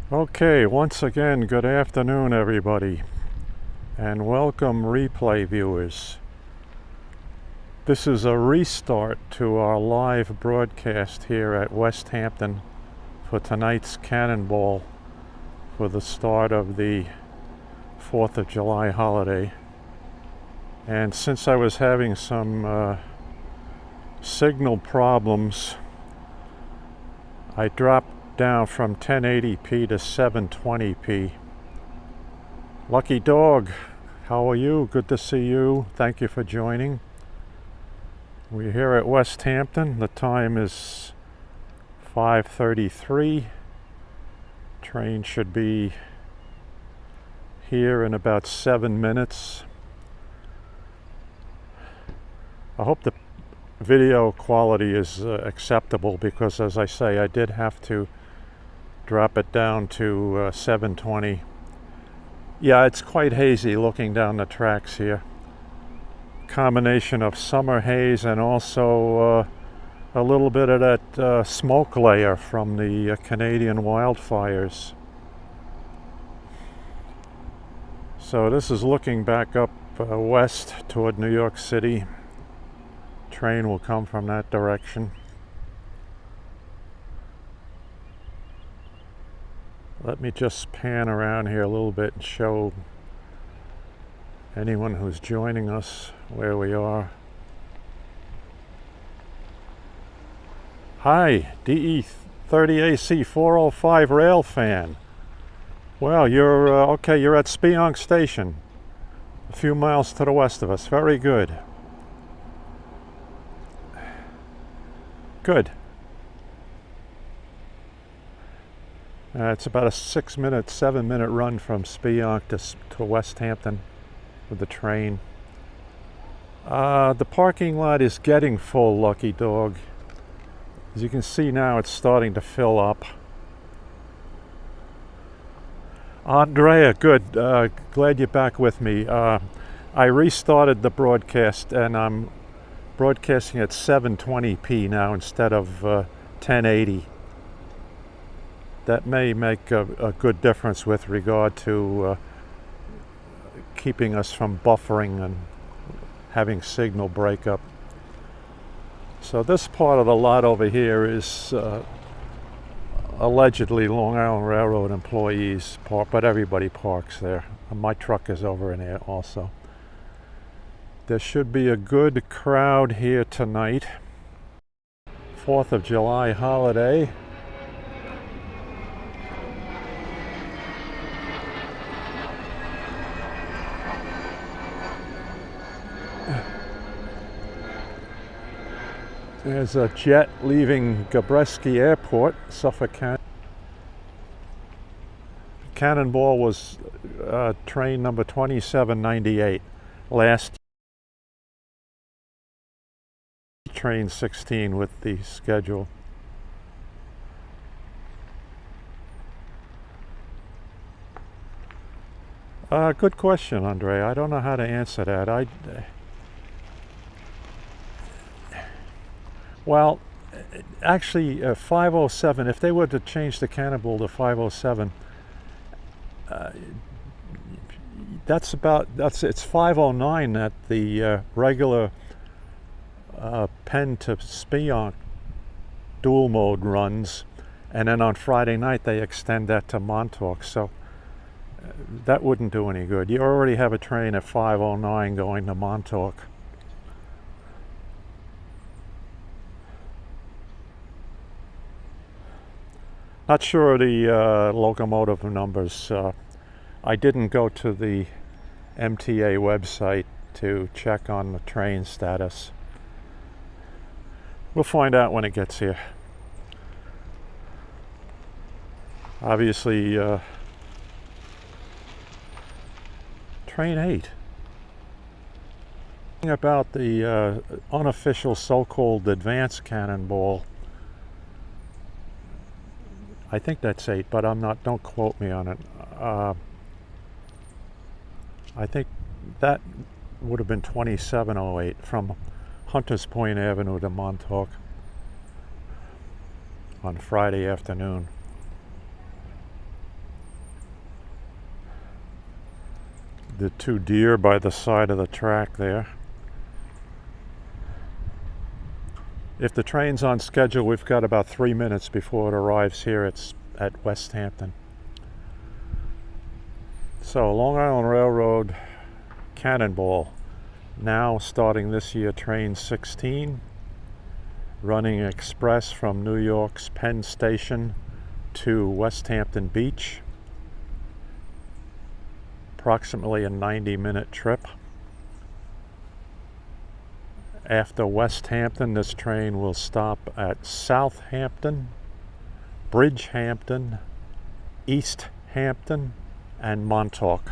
Okay, once again, good afternoon, everybody, and welcome, replay viewers. This is a restart to our live broadcast here at Westhampton for tonight's Cannonball for the start of the 4th of July holiday. And since I was having some signal problems, I dropped down from 1080p to 720p. Lucky Dog, how are you? Good to see you. Thank you for joining. We're here at Westhampton. The time is 5:33. Train should be here in about 7 minutes. I hope the video quality is acceptable because, as I say, I did have to drop it down to 720. Yeah, it's quite hazy looking down the tracks here. Combination of summer haze and also a little bit of that smoke layer from the Canadian wildfires. So this is looking back up west toward New York City. Train will come from that direction. Let me just pan around here a little bit and show anyone who's joining us where we are. Hi, DE30AC 405 rail fan. Well, you're okay, you're at Speonk Station, a few miles to the west of us. Very good. Good. It's about a 7-minute run from Speonk to Westhampton with the train. The parking lot is getting full, Lucky Dog. As you can see now, it's starting to fill up. Andrea, good. Glad you're back with me. I restarted the broadcast and I'm broadcasting at 720p now instead of 1080. That may make a good difference with regard to keeping us from buffering and having signal breakup. So this part of the lot over here is allegedly Long Island Railroad employees park, but everybody parks there. My truck is over in there also. There should be a good crowd here tonight. 4th of July holiday. There's a jet leaving Gabreski Airport, Suffolk County. Cannonball was train number 2798. Last train 16 with the schedule. Good question, Andre. I don't know how to answer that. Well, actually, 507, if they were to change the Cannonball to 507, it's 509 that the regular Penn to Speonk dual mode runs, and then on Friday night they extend that to Montauk, so that wouldn't do any good. You already have a train at 509 going to Montauk. Not sure the locomotive numbers. I didn't go to the MTA website to check on the train status. We'll find out when it gets here. Obviously, train 8. About the unofficial so-called advanced Cannonball. I think that's 8, but I'm not, don't quote me on it. I think that would have been 2708 from Hunters Point Avenue to Montauk on Friday afternoon. the two deer by the side of the track there. If the train's on schedule, we've got about 3 minutes before it arrives here at Westhampton. So, Long Island Railroad, Cannonball, now starting this year, train 16, running express from New York's Penn Station to Westhampton Beach. Approximately a 90-minute trip. After Westhampton, this train will stop at Southampton, Bridgehampton, East Hampton, and Montauk.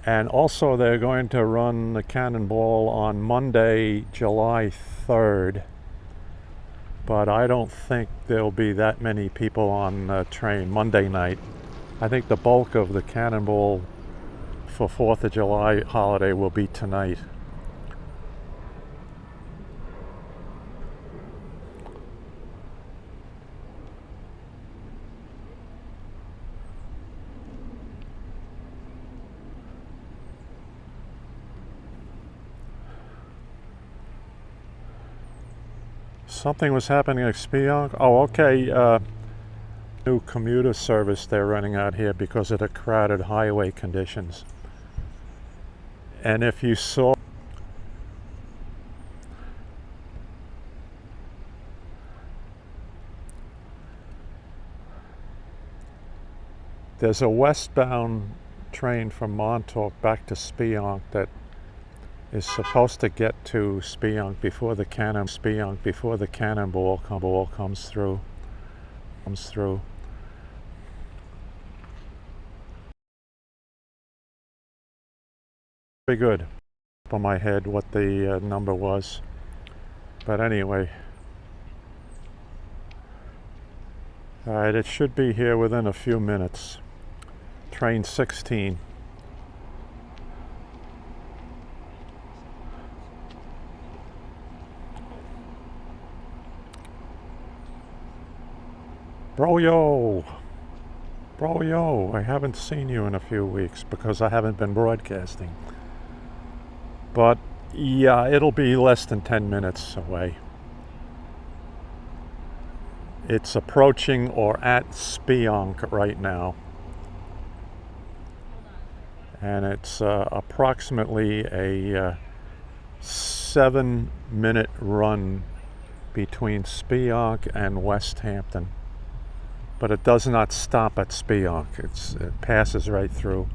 And also they're going to run the Cannonball on Monday, July 3rd. But I don't think there'll be that many people on the train Monday night. I think the bulk of the Cannonball for 4th of July holiday will be tonight. Something was happening at Spionk. Oh, okay. New commuter service they're running out here because of the crowded highway conditions. And if you saw, there's a westbound train from Montauk back to Spionk that is supposed to get to Spionk before the Cannonball comes through. Pretty good on my head what the number was, but anyway, all right, it should be here within a few minutes. Train 16. Bro yo, I haven't seen you in a few weeks because I haven't been broadcasting. But yeah, it'll be less than 10 minutes away. It's approaching or at Spionk right now. And it's approximately a 7-minute run between Spionk and Westhampton. But it does not stop at Spionk. It passes right through.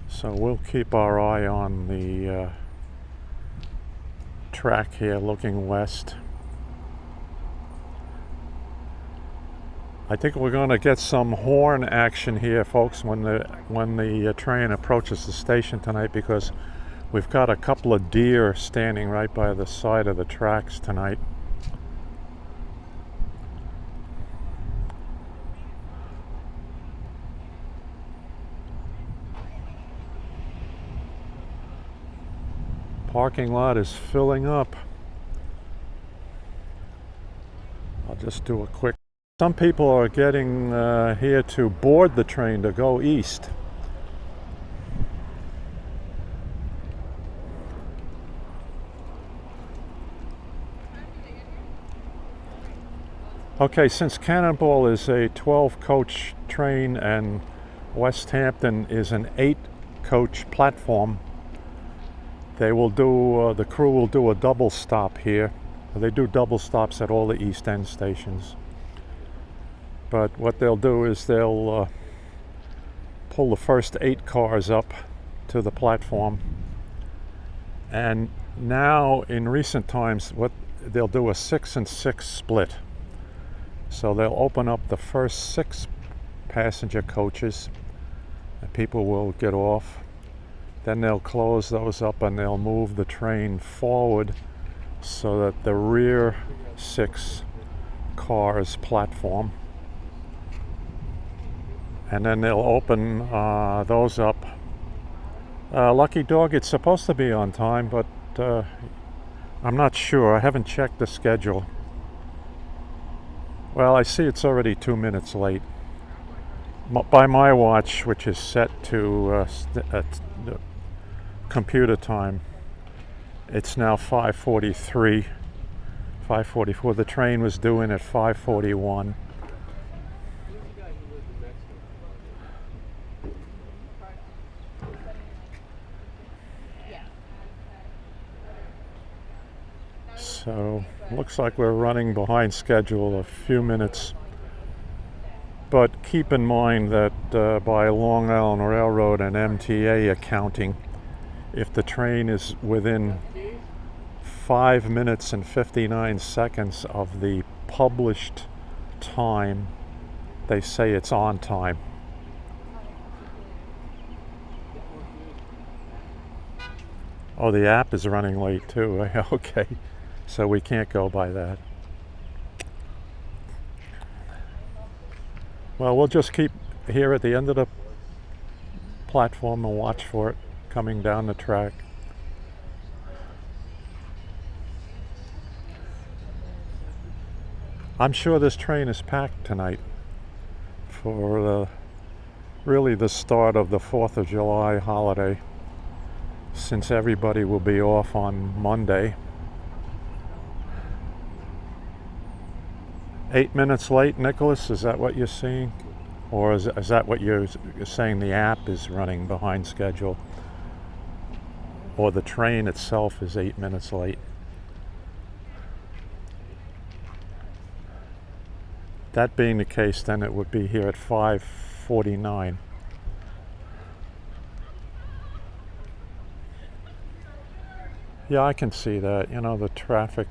So we'll keep our eye on the track here looking west. I think we're going to get some horn action here, folks, when the train approaches the station tonight, because we've got a couple of deer standing right by the side of the tracks tonight. Parking lot is filling up. I'll just do a quick. Some people are getting here to board the train to go east. Okay, since Cannonball is a 12-coach train and Westhampton is an 8-coach platform, they will do, the crew will do a double stop here. They do double stops at all the East End stations. But what they'll do is they'll pull the first 8 cars up to the platform. And now, in recent times, what they'll do a 6 and 6 split. So they'll open up the first 6 passenger coaches and people will get off. Then they'll close those up and they'll move the train forward so that the rear 6 cars platform. And then they'll open those up. Lucky dog, it's supposed to be on time, but I'm not sure. I haven't checked the schedule. Well, I see it's already 2 minutes late. By my watch, which is set to computer time, it's now 5:43, 5:44. The train was due in at 5:41. So looks like we're running behind schedule a few minutes. But keep in mind that by Long Island Railroad and MTA accounting, if the train is within 5 minutes and 59 seconds of the published time, they say it's on time. Oh, the app is running late too. Okay, so we can't go by that. Well, we'll just keep here at the end of the platform and watch for it coming down the track. I'm sure this train is packed tonight for really the start of the 4th of July holiday, since everybody will be off on Monday. 8 minutes late, Nicholas, is that what you're seeing? Or is that what you're saying, the app is running behind schedule? Or the train itself is 8 minutes late? That being the case, then it would be here at 5:49. Yeah, I can see that. You know, the traffic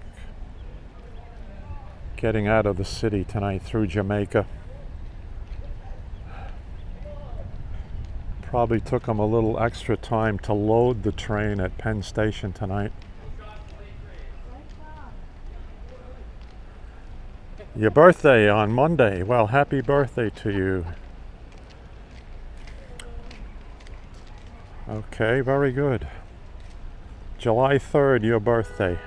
getting out of the city tonight through Jamaica. Probably took them a little extra time to load the train at Penn Station tonight. Your birthday on Monday. Well, happy birthday to you. Okay, very good. July 3rd, your birthday.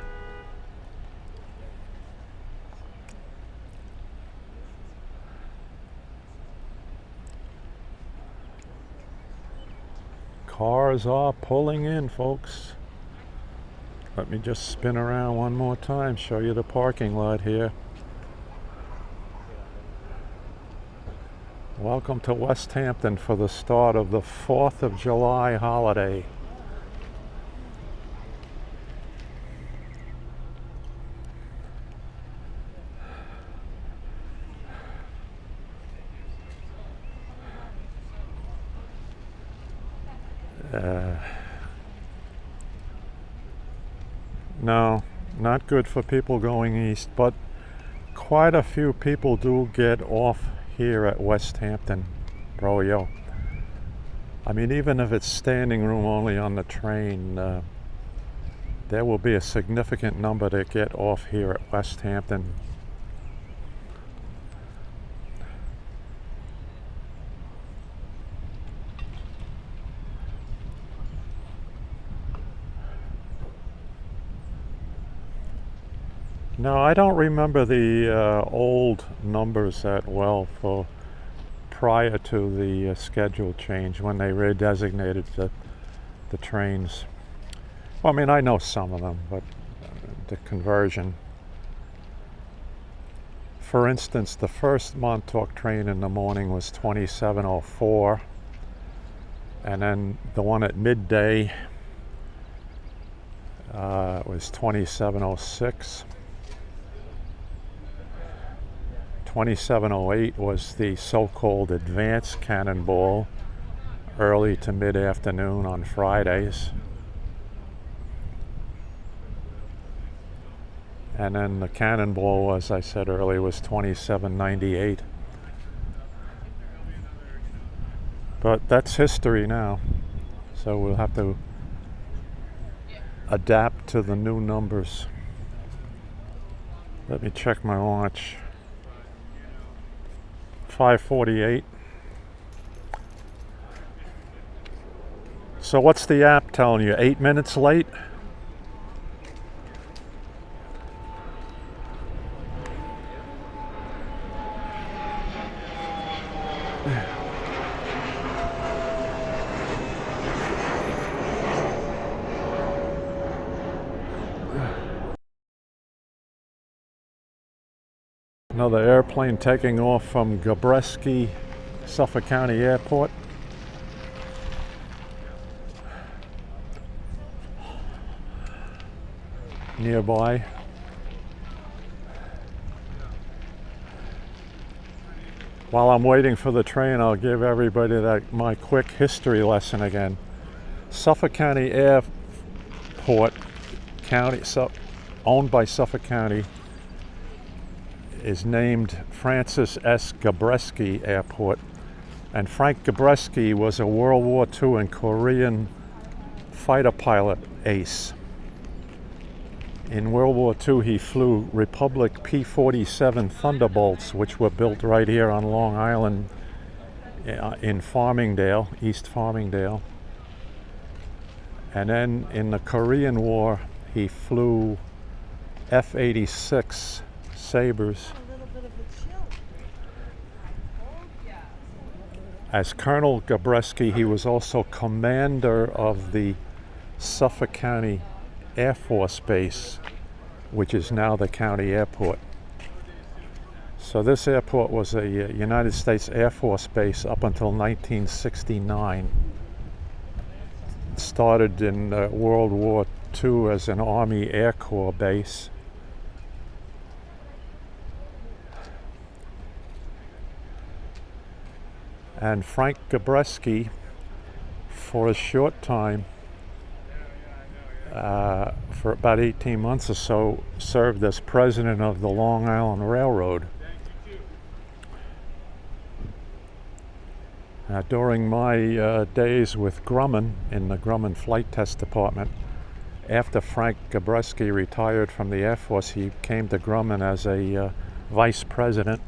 Cars are pulling in, folks. Let me just spin around one more time, show you the parking lot here. Welcome to Westhampton for the start of the 4th of July holiday. No, not good for people going east, but quite a few people do get off here at Westhampton, Broyo. I mean, even if it's standing room only on the train, there will be a significant number that get off here at Westhampton. No, I don't remember the old numbers that well for prior to the schedule change when they redesignated the trains. Well, I mean, I know some of them, but the conversion. For instance, the first Montauk train in the morning was 27:04, and then the one at midday was 27:06. 27:08 was the so-called advanced Cannonball, early to mid-afternoon on Fridays. And then the Cannonball, as I said earlier, was 27:98. But that's history now, so we'll have to adapt to the new numbers. Let me check my watch. 5:48. So what's the app telling you? 8 minutes late? Another airplane taking off from Gabreski, Suffolk County Airport. Nearby. While I'm waiting for the train, I'll give everybody my quick history lesson again. Suffolk County Airport, owned by Suffolk County, is named Francis S. Gabreski Airport. And Frank Gabreski was a World War II and Korean fighter pilot ace. In World War II, he flew Republic P-47 Thunderbolts, which were built right here on Long Island in Farmingdale, East Farmingdale. And then in the Korean War, he flew F-86 Sabres. As Colonel Gabreski, he was also commander of the Suffolk County Air Force Base, which is now the county airport. So this airport was a United States Air Force base up until 1969. It started in World War II as an Army Air Corps base. And Frank Gabreski, for a short time, for about 18 months or so, served as president of the Long Island Railroad. During my days with Grumman in the Grumman Flight Test Department, after Frank Gabreski retired from the Air Force, he came to Grumman as a vice president.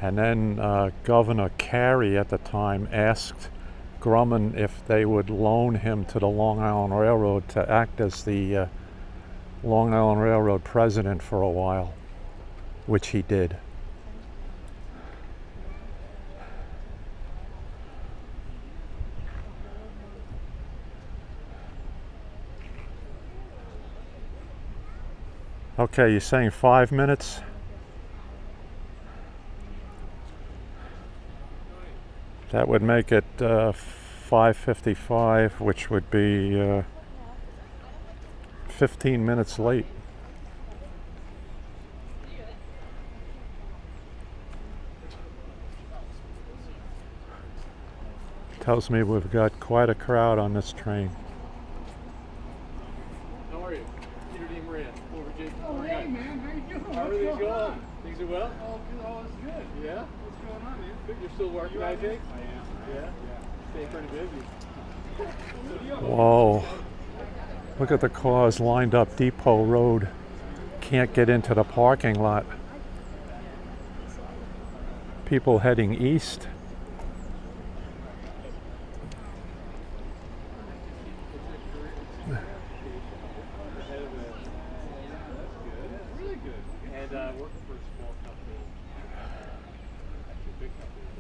And then Governor Carey at the time asked Grumman if they would loan him to the Long Island Railroad to act as the Long Island Railroad president for a while, which he did. Okay, you're saying 5 minutes? That would make it 5:55, which would be 15 minutes late. Tells me we've got quite a crowd on this train. How are you? Peter D. Moran, over Jake. Oh, hey man, how you doing? How are things going? Things are well? Oh, it's good. Yeah? What's going on, man? You're still working, I think? I am. Yeah? Staying pretty busy. Whoa. Look at the cars lined up Depot Road. Can't get into the parking lot. People heading east.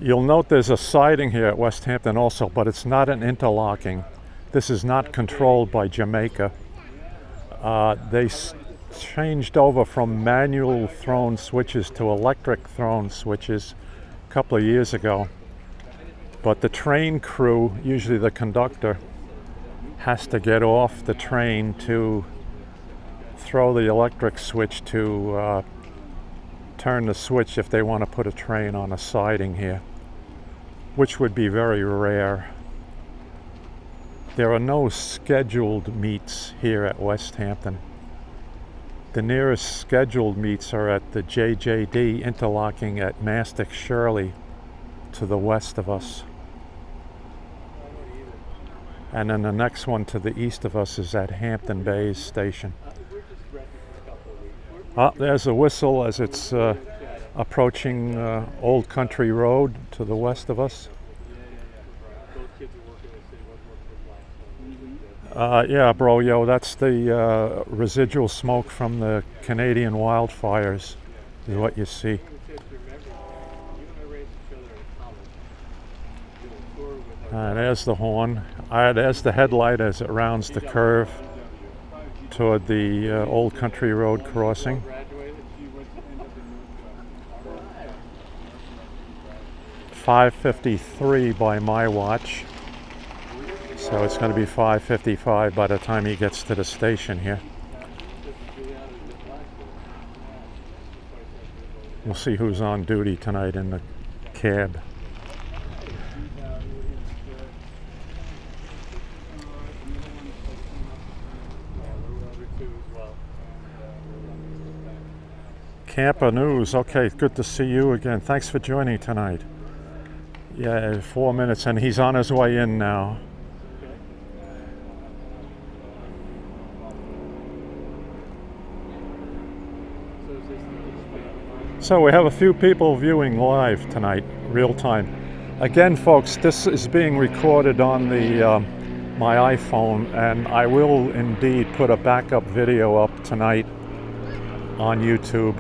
You'll note there's a siding here at Westhampton also, but it's not an interlocking. This is not controlled by Jamaica. They changed over from manual thrown switches to electric thrown switches a couple of years ago. But the train crew, usually the conductor, has to get off the train to throw the electric switch to turn the switch if they want to put a train on a siding here, which would be very rare. There are no scheduled meets here at Westhampton. The nearest scheduled meets are at the JJD interlocking at Mastic Shirley to the west of us. And then the next one to the east of us is at Hampton Bays Station. There's a whistle as it's approaching Old Country Road to the west of us. Yeah, bro, yo, that's the residual smoke from the Canadian wildfires, is what you see. There's the horn. There's the headlight as it rounds the curve toward the Old Country Road crossing. 5:53 by my watch. So it's going to be 5:55 by the time he gets to the station here. We'll see who's on duty tonight in the cab. Camper News. Okay, good to see you again. Thanks for joining tonight. Yeah, 4 minutes, and he's on his way in now. So we have a few people viewing live tonight, real time. Again, folks, this is being recorded on the my iPhone, and I will indeed put a backup video up tonight on YouTube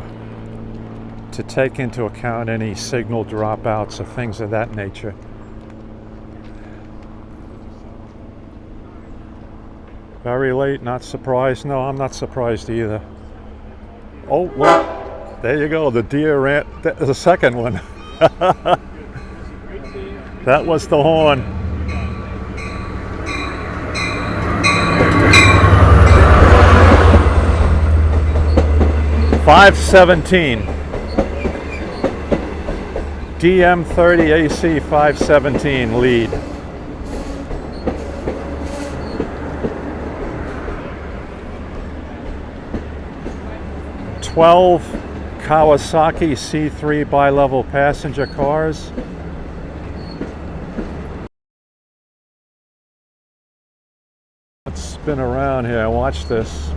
to take into account any signal dropouts or things of that nature. Very late, not surprised? No, I'm not surprised either. Oh, well, there you go, the deer ran, the second one. That was the horn. .517. DM30 AC 517 lead. .12 Kawasaki C3 bi-level passenger cars. Let's spin around here and watch this.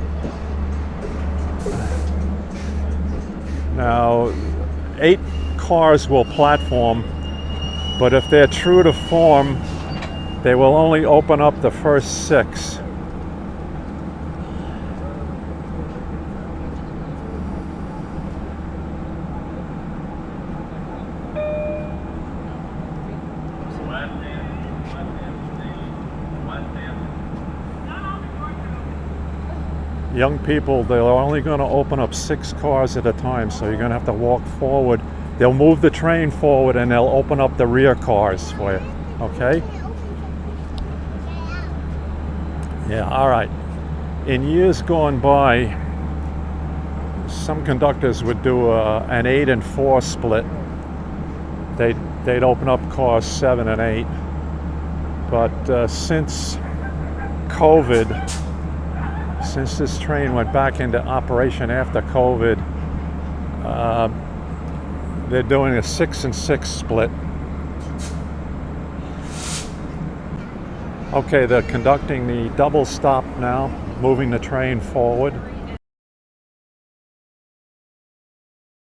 Now, 8 cars will platform, but if they're true to form, they will only open up the first 6. Young people, they're only going to open up 6 cars at a time, so you're going to have to walk forward. They'll move the train forward and they'll open up the rear cars for you, okay? Yeah, all right. In years gone by, some conductors would do an 8 and 4 split. They'd open up cars 7 and 8. But since COVID, since this train went back into operation after COVID, they're doing a 6 and 6 split. Okay, they're conducting the double stop now, moving the train forward.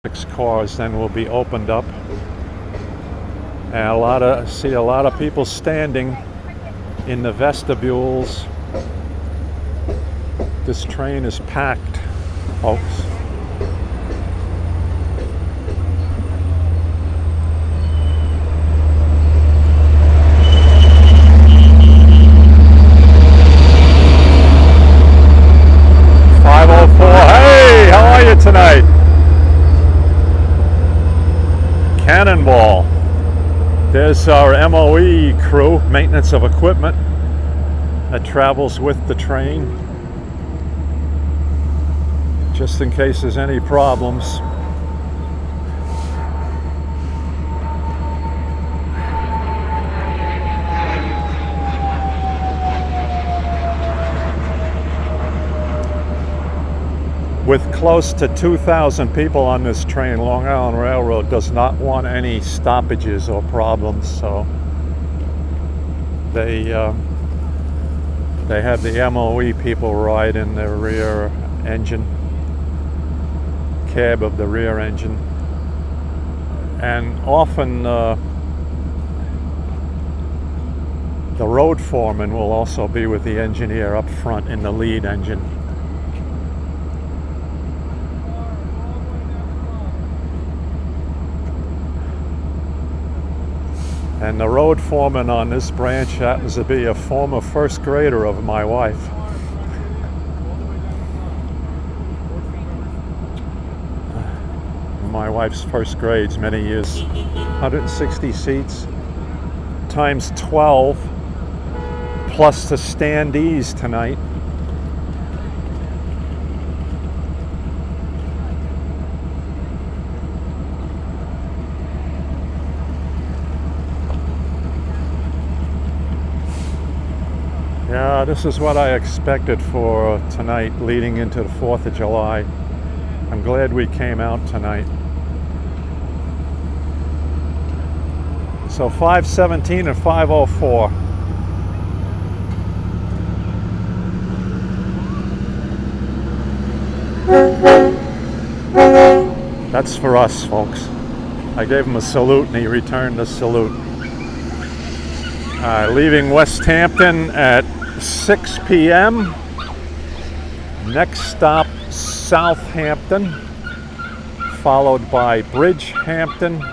6 cars then will be opened up. And see a lot of people standing in the vestibules. This train is packed, folks. Hey, how are you tonight? Cannonball. There's our MOE crew, maintenance of equipment, that travels with the train, just in case there's any problems. With close to 2,000 people on this train, Long Island Railroad does not want any stoppages or problems, so they have the MOE people ride in the rear engine, cab of the rear engine, and often the road foreman will also be with the engineer up front in the lead engine. And the road foreman on this branch happens to be a former first grader of my wife. from my wife's first grades many years. 160 seats times 12 plus the standees tonight. Yeah, this is what I expected for tonight leading into the 4th of July. I'm glad we came out tonight. So 5:17 and 5:04. That's for us, folks. I gave him a salute and he returned the salute. Leaving Westhampton at 6 p.m. Next stop, Southampton, followed by Bridgehampton,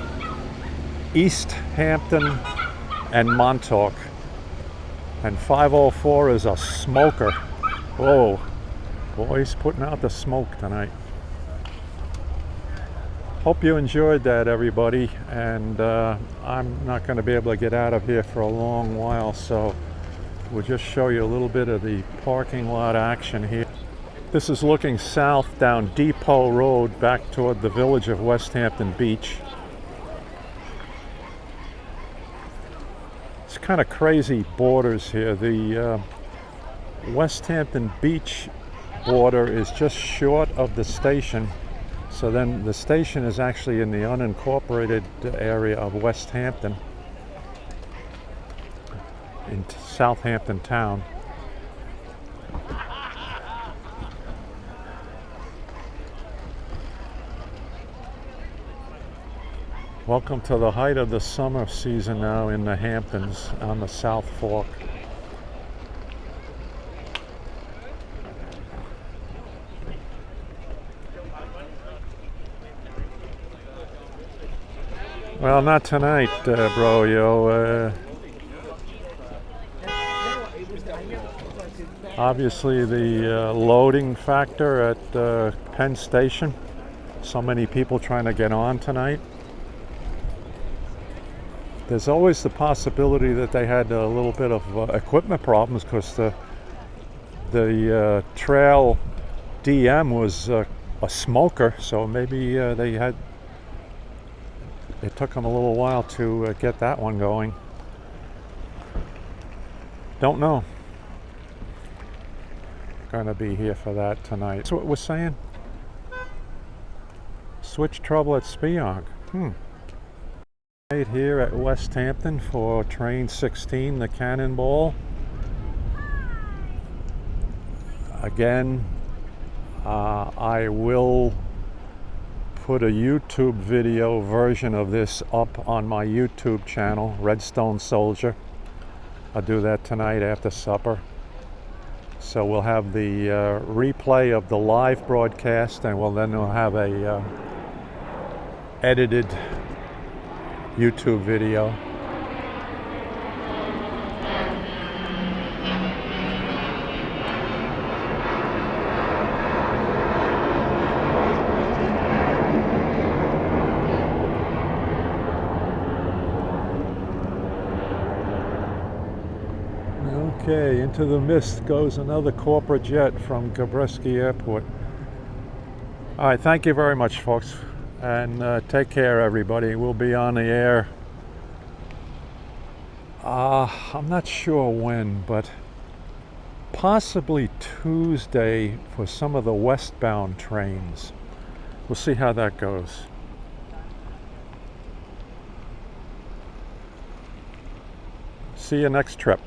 East Hampton, and Montauk. And 5:04 is a smoker. Whoa, boys putting out the smoke tonight. Hope you enjoyed that, everybody, and I'm not going to be able to get out of here for a long while, so we'll just show you a little bit of the parking lot action here. This is looking south down Depot Road back toward the village of Westhampton Beach. It's kind of crazy borders here. The Westhampton Beach border is just short of the station. So then the station is actually in the unincorporated area of Westhampton in Southampton town. Welcome to the height of the summer season now in the Hamptons on the South Fork. Well, not tonight, bro, yo. Obviously the loading factor at Penn Station. So many people trying to get on tonight. There's always the possibility that they had a little bit of equipment problems because the Trail DM was a smoker, so maybe it took them a little while to get that one going. Don't know. Gonna be here for that tonight. That's what we're saying. Switch trouble at Speonk. Right here at Westhampton for train 16, the Cannonball. Again, I will put a YouTube video version of this up on my YouTube channel, Redstone Soldier. I'll do that tonight after supper. So we'll have the replay of the live broadcast, and we'll have a edited YouTube video. Okay, into the mist goes another corporate jet from Gabreski Airport. All right, thank you very much, folks, and take care, everybody. We'll be on the air. I'm not sure when, but possibly Tuesday for some of the westbound trains. We'll see how that goes. See you next trip.